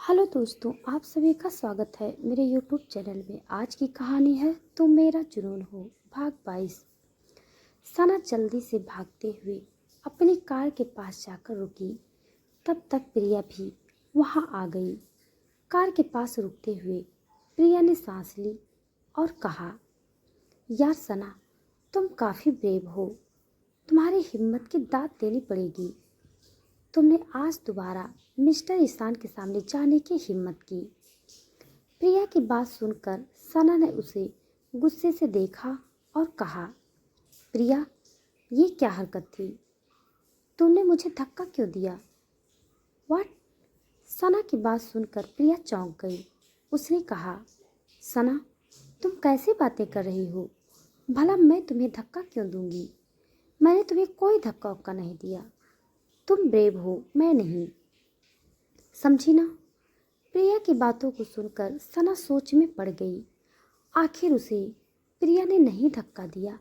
Hello दोस्तों, आप सभी का स्वागत है मेरे यूट्यूब चैनल में। आज की कहानी है तुम मेरा जुनून हो, भाग 22। सना जल्दी से भागते हुए अपनी कार के पास जाकर रुकी। तब तक प्रिया भी वहां आ गई। कार के पास रुकते हुए प्रिया ने सांस ली और कहा, यार सना, तुम काफ़ी ब्रेव हो। तुम्हारी हिम्मत की दाद देनी पड़ेगी। तुमने आज दोबारा मिस्टर ईशान के सामने जाने की हिम्मत की। प्रिया की बात सुनकर सना ने उसे गुस्से से देखा और कहा, प्रिया, ये क्या हरकत थी? तुमने मुझे धक्का क्यों दिया? व्हाट? सना की बात सुनकर प्रिया चौंक गई। उसने कहा, सना, तुम कैसी बातें कर रही हो? भला मैं तुम्हें धक्का क्यों दूंगी? मैंने तुम्हें कोई धक्का उक्का नहीं दिया। तुम ब्रेव हो, मैं नहीं, समझी ना? प्रिया की बातों को सुनकर सना सोच में पड़ गई। आखिर उसे प्रिया ने नहीं धक्का दिया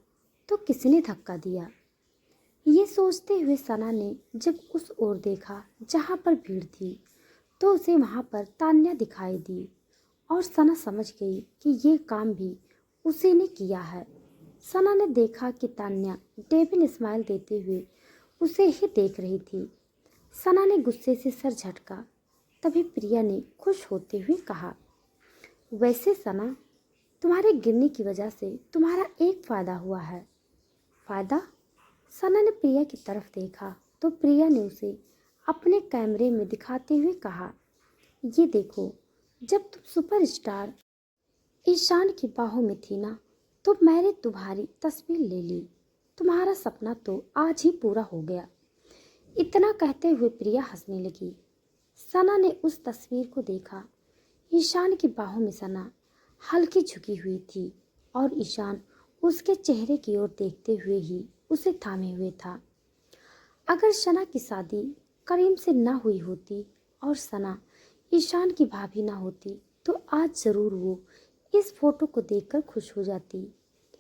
तो किसने धक्का दिया? ये सोचते हुए सना ने जब उस ओर देखा जहाँ पर भीड़ थी तो उसे वहाँ पर तान्या दिखाई दी और सना समझ गई कि ये काम भी उसी ने किया है। सना ने देखा कि तान्या डेविल स्माइल देते हुए उसे ही देख रही थी। सना ने गुस्से से सर झटका। तभी प्रिया ने खुश होते हुए कहा, वैसे सना, तुम्हारे गिरने की वजह से तुम्हारा एक फ़ायदा हुआ है। फ़ायदा? सना ने प्रिया की तरफ देखा तो प्रिया ने उसे अपने कैमरे में दिखाते हुए कहा, ये देखो, जब तुम सुपरस्टार ईशान की बाहों में थी ना, तो मैंने तुम्हारी तस्वीर ले ली। तुम्हारा सपना तो आज ही पूरा हो गया। इतना कहते हुए प्रिया हंसने लगी। सना ने उस तस्वीर को देखा। ईशान की बाहों में सना हल्की झुकी हुई थी और ईशान उसके चेहरे की ओर देखते हुए ही उसे थामे हुए था। अगर सना की शादी करीम से ना हुई होती और सना ईशान की भाभी ना होती तो आज ज़रूर वो इस फोटो को देखकर खुश हो जाती।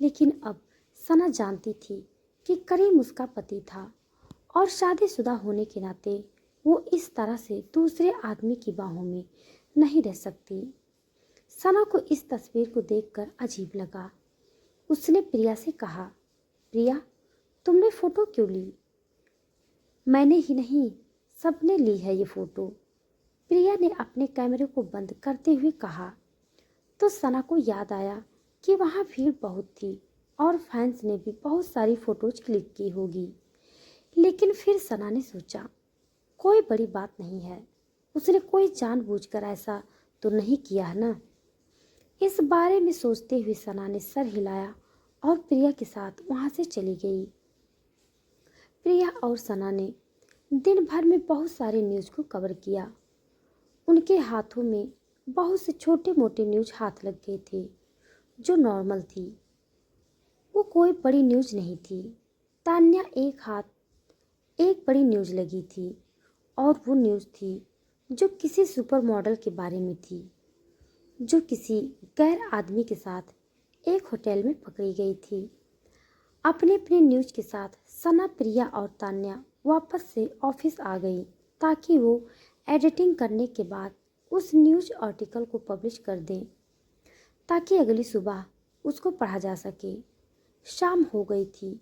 लेकिन अब सना जानती थी कि करीम उसका पति था और शादीशुदा होने के नाते वो इस तरह से दूसरे आदमी की बाहों में नहीं रह सकती। सना को इस तस्वीर को देखकर अजीब लगा। उसने प्रिया से कहा, प्रिया, तुमने फ़ोटो क्यों ली? मैंने ही नहीं, सबने ली है ये फ़ोटो। प्रिया ने अपने कैमरे को बंद करते हुए कहा। तो सना को याद आया कि वहाँ भीड़ बहुत थी और फैंस ने भी बहुत सारी फ़ोटोज क्लिक की होगी। लेकिन फिर सना ने सोचा, कोई बड़ी बात नहीं है, उसने कोई जानबूझकर ऐसा तो नहीं किया है ना। इस बारे में सोचते हुए सना ने सर हिलाया और प्रिया के साथ वहाँ से चली गई। प्रिया और सना ने दिन भर में बहुत सारे न्यूज़ को कवर किया। उनके हाथों में बहुत से छोटे मोटे न्यूज़ हाथ लग गए थे जो नॉर्मल थी। वो कोई बड़ी न्यूज़ नहीं थी। तान्या एक बड़ी न्यूज़ लगी थी और वो न्यूज़ थी जो किसी सुपर मॉडल के बारे में थी जो किसी गैर आदमी के साथ एक होटल में पकड़ी गई थी। अपने अपने न्यूज़ के साथ सना, प्रिया और तान्या वापस से ऑफिस आ गई ताकि वो एडिटिंग करने के बाद उस न्यूज़ आर्टिकल को पब्लिश कर दें ताकि अगली सुबह उसको पढ़ा जा सके। शाम हो गई थी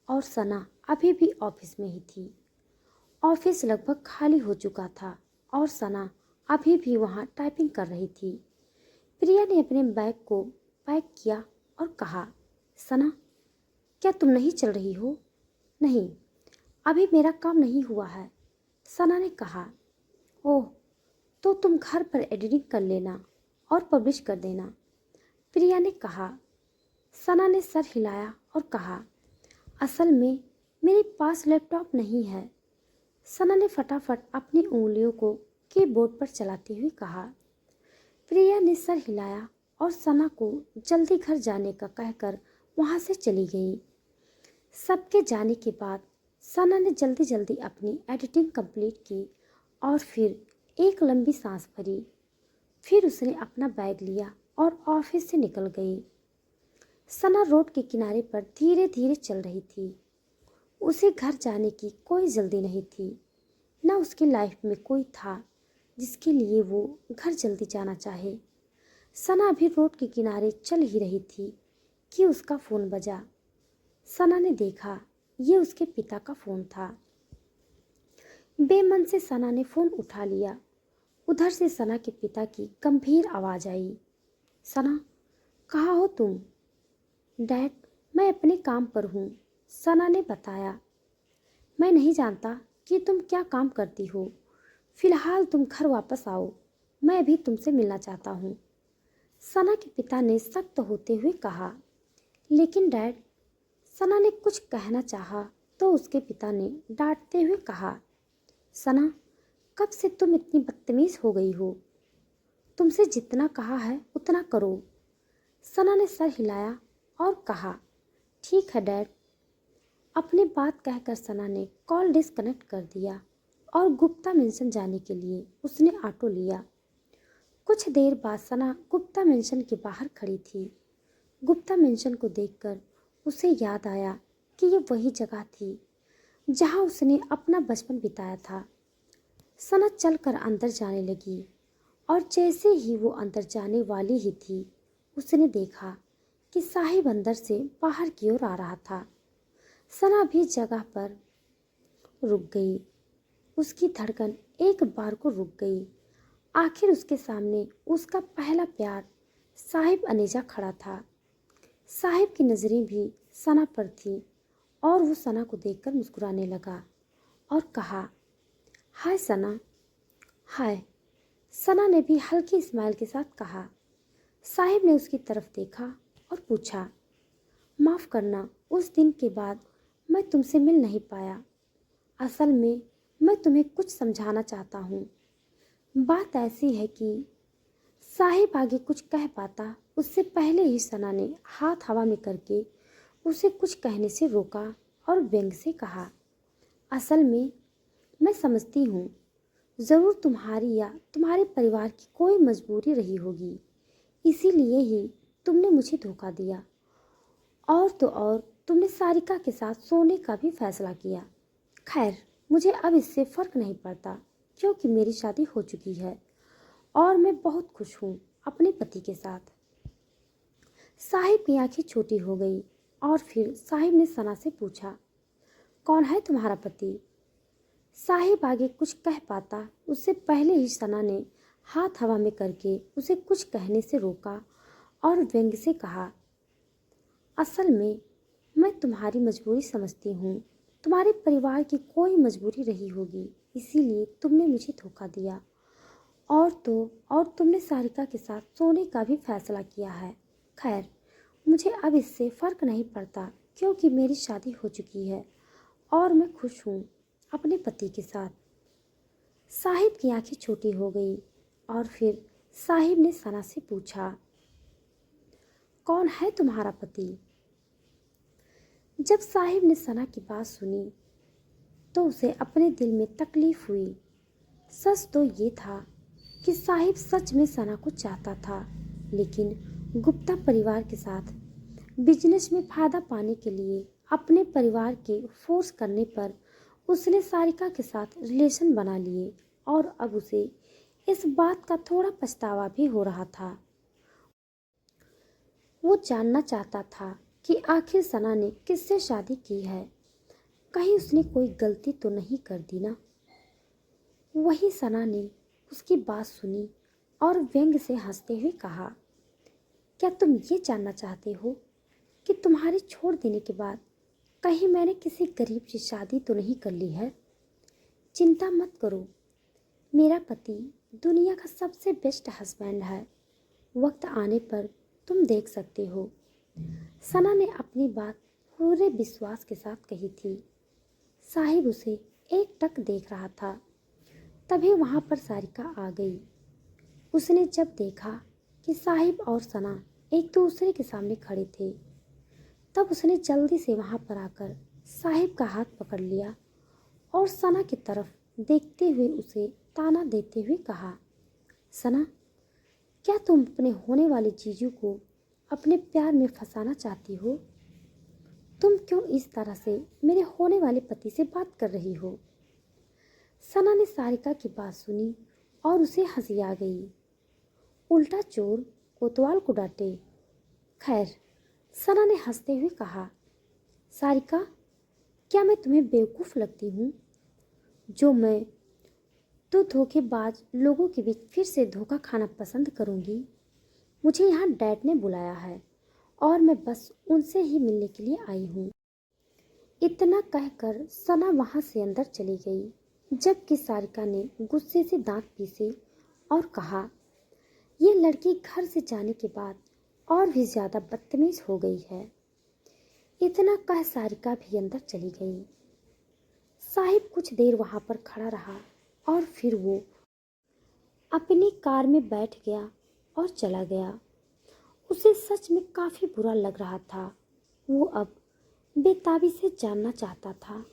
और सना अभी भी ऑफिस में ही थी। ऑफिस लगभग खाली हो चुका था और सना अभी भी वहाँ टाइपिंग कर रही थी। प्रिया ने अपने बैग को पैक किया और कहा, सना, क्या तुम नहीं चल रही हो? नहीं, अभी मेरा काम नहीं हुआ है, सना ने कहा। ओह, तो तुम घर पर एडिटिंग कर लेना और पब्लिश कर देना, प्रिया ने कहा। सना ने सर हिलाया और कहा, असल में मेरे पास लैपटॉप नहीं है। सना ने फटाफट अपनी उंगलियों को कीबोर्ड पर चलाते हुए कहा। प्रिया ने सर हिलाया और सना को जल्दी घर जाने का कहकर वहाँ से चली गई। सबके जाने के बाद सना ने जल्दी जल्दी अपनी एडिटिंग कंप्लीट की और फिर एक लंबी सांस भरी। फिर उसने अपना बैग लिया और ऑफिस से निकल गई। सना रोड के किनारे पर धीरे धीरे चल रही थी। उसे घर जाने की कोई जल्दी नहीं थी। न उसकी लाइफ में कोई था जिसके लिए वो घर जल्दी जाना चाहे। सना भी रोड के किनारे चल ही रही थी कि उसका फ़ोन बजा। सना ने देखा ये उसके पिता का फ़ोन था। बेमन से सना ने फ़ोन उठा लिया। उधर से सना के पिता की गंभीर आवाज़ आई, सना, कहाँ हो तुम? डैड, मैं अपने काम पर हूँ, सना ने बताया। मैं नहीं जानता कि तुम क्या काम करती हो। फिलहाल तुम घर वापस आओ, मैं भी तुमसे मिलना चाहता हूँ, सना के पिता ने सख्त होते हुए कहा। लेकिन डैड, सना ने कुछ कहना चाहा तो उसके पिता ने डांटते हुए कहा, सना, कब से तुम इतनी बदतमीज हो गई हो? तुमसे जितना कहा है उतना करो। सना ने सर हिलाया और कहा, ठीक है डैड। अपनी बात कहकर सना ने कॉल डिस्कनेक्ट कर दिया और गुप्ता मेंशन जाने के लिए उसने ऑटो लिया। कुछ देर बाद सना गुप्ता मेंशन के बाहर खड़ी थी। गुप्ता मेंशन को देखकर उसे याद आया कि ये वही जगह थी जहाँ उसने अपना बचपन बिताया था। सना चलकर अंदर जाने लगी और जैसे ही वो अंदर जाने वाली ही थी, उसने देखा कि साहिब अंदर से बाहर की ओर आ रहा था। सना भी जगह पर रुक गई। उसकी धड़कन एक बार को रुक गई। आखिर उसके सामने उसका पहला प्यार साहिब अनेजा खड़ा था। साहिब की नज़रें भी सना पर थी और वो सना को देखकर मुस्कुराने लगा और कहा, हाय सना। हाय, सना ने भी हल्की स्माइल के साथ कहा। साहिब ने उसकी तरफ देखा और पूछा, माफ़ करना, उस दिन के बाद मैं तुमसे मिल नहीं पाया। असल में मैं तुम्हें कुछ समझाना चाहता हूँ। बात ऐसी है कि साहिब आगे कुछ कह पाता उससे पहले ही सना ने हाथ हवा में करके उसे कुछ कहने से रोका और व्यंग से कहा, असल में मैं समझती हूँ, ज़रूर तुम्हारी या तुम्हारे परिवार की कोई मजबूरी रही होगी, इसीलिए ही तुमने मुझे धोखा दिया। और तो और तुमने सारिका के साथ सोने का भी फैसला किया। खैर, मुझे अब इससे फ़र्क नहीं पड़ता क्योंकि मेरी शादी हो चुकी है और मैं बहुत खुश हूँ अपने पति के साथ। साहिब की आंखें छोटी हो गई और फिर साहिब ने सना से पूछा, कौन है तुम्हारा पति? साहिब आगे कुछ कह पाता उससे पहले ही सना ने हाथ हवा में करके उसे कुछ कहने से रोका और व्यंग से कहा, असल में मैं तुम्हारी मजबूरी समझती हूँ। तुम्हारे परिवार की कोई मजबूरी रही होगी, इसीलिए तुमने मुझे धोखा दिया। और तो और तुमने सारिका के साथ सोने का भी फैसला किया है। खैर, मुझे अब इससे फ़र्क नहीं पड़ता क्योंकि मेरी शादी हो चुकी है और मैं खुश हूँ अपने पति के साथ। साहिब की आंखें छोटी हो गई और फिर साहिब ने सना से पूछा, कौन है तुम्हारा पति? जब साहिब ने सना की बात सुनी तो उसे अपने दिल में तकलीफ हुई। सच तो ये था कि साहिब सच में सना को चाहता था, लेकिन गुप्ता परिवार के साथ बिजनेस में फ़ायदा पाने के लिए अपने परिवार के फोर्स करने पर उसने सारिका के साथ रिलेशन बना लिए और अब उसे इस बात का थोड़ा पछतावा भी हो रहा था। वो जानना चाहता था कि आखिर सना ने किससे शादी की है, कहीं उसने कोई गलती तो नहीं कर दी ना। वही सना ने उसकी बात सुनी और व्यंग से हंसते हुए कहा, क्या तुम ये जानना चाहते हो कि तुम्हारे छोड़ देने के बाद कहीं मैंने किसी गरीब से शादी तो नहीं कर ली है? चिंता मत करो, मेरा पति दुनिया का सबसे बेस्ट हस्बैंड है। वक्त आने पर तुम देख सकते हो। सना ने अपनी बात पूरे विश्वास के साथ कही थी। साहिब उसे एक टक देख रहा था। तभी वहाँ पर सारिका आ गई। उसने जब देखा कि साहिब और सना एक दूसरे के सामने खड़े थे, तब उसने जल्दी से वहाँ पर आकर साहिब का हाथ पकड़ लिया और सना की तरफ देखते हुए उसे ताना देते हुए कहा, सना, क्या तुम अपने होने वाले जीजू को अपने प्यार में फंसाना चाहती हो? तुम क्यों इस तरह से मेरे होने वाले पति से बात कर रही हो? सना ने सारिका की बात सुनी और उसे हंसी आ गई। उल्टा चोर कोतवाल को डांटे। खैर, सना ने हंसते हुए कहा, सारिका, क्या मैं तुम्हें बेवकूफ़ लगती हूँ जो मैं तो धोखेबाज लोगों के बीच फिर से धोखा खाना पसंद करूँगी? मुझे यहाँ डैड ने बुलाया है और मैं बस उनसे ही मिलने के लिए आई हूँ। इतना कहकर सना वहाँ से अंदर चली गई, जबकि सारिका ने गुस्से से दांत पीसे और कहा, ये लड़की घर से जाने के बाद और भी ज़्यादा बदतमीज हो गई है। इतना कह सारिका भी अंदर चली गई। साहिब कुछ देर वहाँ पर खड़ा रहा और फिर वो अपनी कार में बैठ गया और चला गया। उसे सच में काफ़ी बुरा लग रहा था। वो अब बेताबी से जानना चाहता था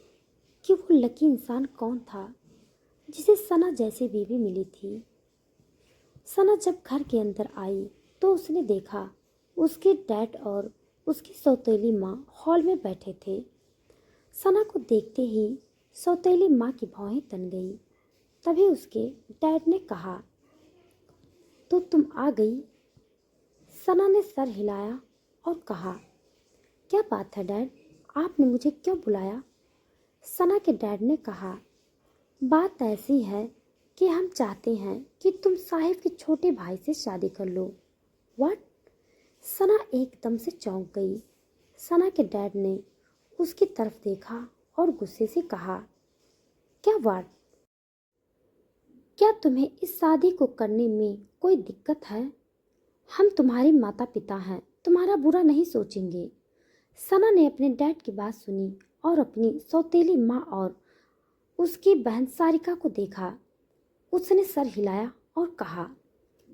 कि वो लकी इंसान कौन था जिसे सना जैसी बीवी मिली थी। सना जब घर के अंदर आई तो उसने देखा उसके डैड और उसकी सौतेली माँ हॉल में बैठे थे। सना को देखते ही सौतेली माँ की भौहें तन गई। तभी उसके डैड ने कहा, तो तुम आ गई? सना ने सर हिलाया और कहा, क्या बात है डैड, आपने मुझे क्यों बुलाया? सना के डैड ने कहा, बात ऐसी है कि हम चाहते हैं कि तुम साहिब के छोटे भाई से शादी कर लो। व्हाट? सना एकदम से चौंक गई। सना के डैड ने उसकी तरफ देखा और गुस्से से कहा, क्या व्हाट? क्या तुम्हें इस शादी को करने में कोई दिक्कत है? हम तुम्हारे माता पिता हैं, तुम्हारा बुरा नहीं सोचेंगे। सना ने अपने डैड की बात सुनी और अपनी सौतेली माँ और उसकी बहन सारिका को देखा। उसने सर हिलाया और कहा,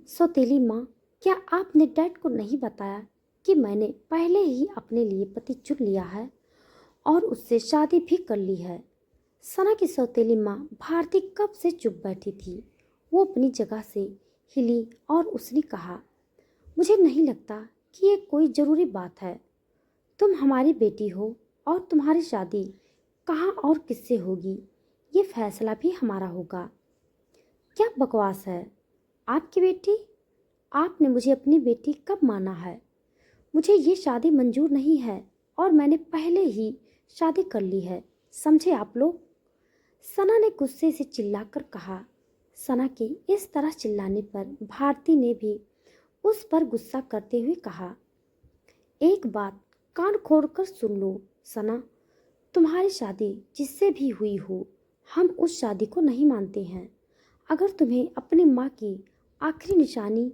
सौतेली माँ, क्या आपने डैड को नहीं बताया कि मैंने पहले ही अपने लिए पति चुन लिया है और उससे शादी भी कर ली है? सना की सौतेली माँ भारती कब से चुप बैठी थी। वो अपनी जगह से हिली और उसने कहा, मुझे नहीं लगता कि ये कोई ज़रूरी बात है। तुम हमारी बेटी हो और तुम्हारी शादी कहाँ और किससे होगी, ये फैसला भी हमारा होगा। क्या बकवास है? आपकी बेटी? आपने मुझे अपनी बेटी कब माना है? मुझे ये शादी मंजूर नहीं है और मैंने पहले ही शादी कर ली है, समझे आप लोग? सना ने गुस्से से चिल्लाकर कहा। सना के इस तरह चिल्लाने पर भारती ने भी उस पर गुस्सा करते हुए कहा, एक बात कान खोलकर सुन लो सना, तुम्हारी शादी जिससे भी हुई हो, हम उस शादी को नहीं मानते हैं। अगर तुम्हें अपनी माँ की आखिरी निशानी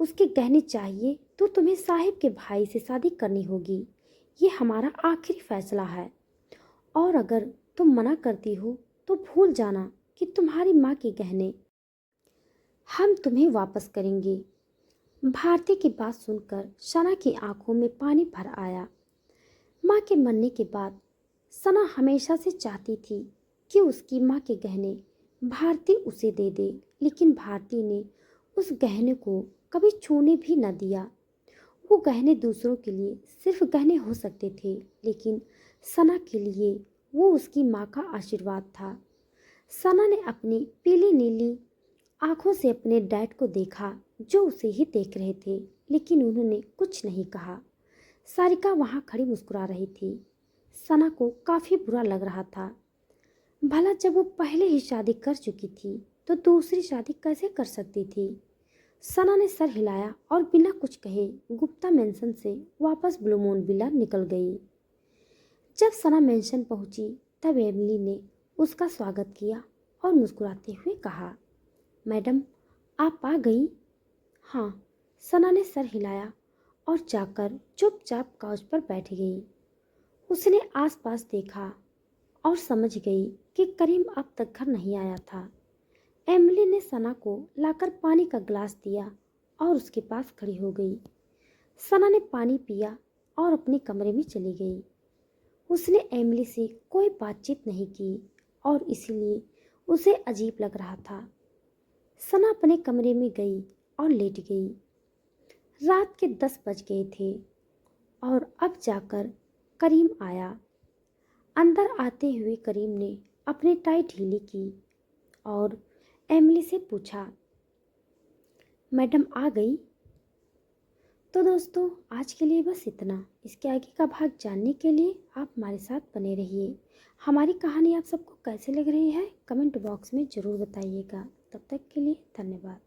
उसके गहने चाहिए तो तुम्हें साहिब के भाई से शादी करनी होगी। ये हमारा आखिरी फैसला है और अगर तुम मना करती हो तो भूल जाना कि तुम्हारी माँ के गहने हम तुम्हें वापस करेंगे। भारती की बात सुनकर सना की आंखों में पानी भर आया। माँ के मरने के बाद सना हमेशा से चाहती थी कि उसकी माँ के गहने भारती उसे दे दे, लेकिन भारती ने उस गहने को कभी छूने भी न दिया। वो गहने दूसरों के लिए सिर्फ गहने हो सकते थे, लेकिन सना के लिए वो उसकी माँ का आशीर्वाद था। सना ने अपनी पीली नीली आंखों से अपने डैड को देखा जो उसे ही देख रहे थे, लेकिन उन्होंने कुछ नहीं कहा। सारिका वहाँ खड़ी मुस्कुरा रही थी। सना को काफ़ी बुरा लग रहा था। भला जब वो पहले ही शादी कर चुकी थी तो दूसरी शादी कैसे कर सकती थी? सना ने सर हिलाया और बिना कुछ कहे गुप्ता मेंशन से वापस ब्लू मून विला निकल गई। जब सना मेंशन पहुंची तब एमिली ने उसका स्वागत किया और मुस्कुराते हुए कहा, मैडम, आप आ गई? हाँ, सना ने सर हिलाया और जाकर चुपचाप काउच पर बैठ गई। उसने आसपास देखा और समझ गई कि करीम अब तक घर नहीं आया था। एमिली ने सना को लाकर पानी का गिलास दिया और उसके पास खड़ी हो गई। सना ने पानी पिया और अपने कमरे में चली गई। उसने एमिली से कोई बातचीत नहीं की और इसीलिए उसे अजीब लग रहा था। सना अपने कमरे में गई और लेट गई। रात के 10 बज गए थे और अब जाकर करीम आया। अंदर आते हुए करीम ने अपनी टाई ढीली की और एमिली से पूछा, मैडम आ गई। तो दोस्तों आज के लिए बस इतना। इसके आगे का भाग जानने के लिए आप हमारे साथ बने रहिए। हमारी कहानी आप सबको कैसे लग रही है कमेंट बॉक्स में ज़रूर बताइएगा। तब तक के लिए धन्यवाद।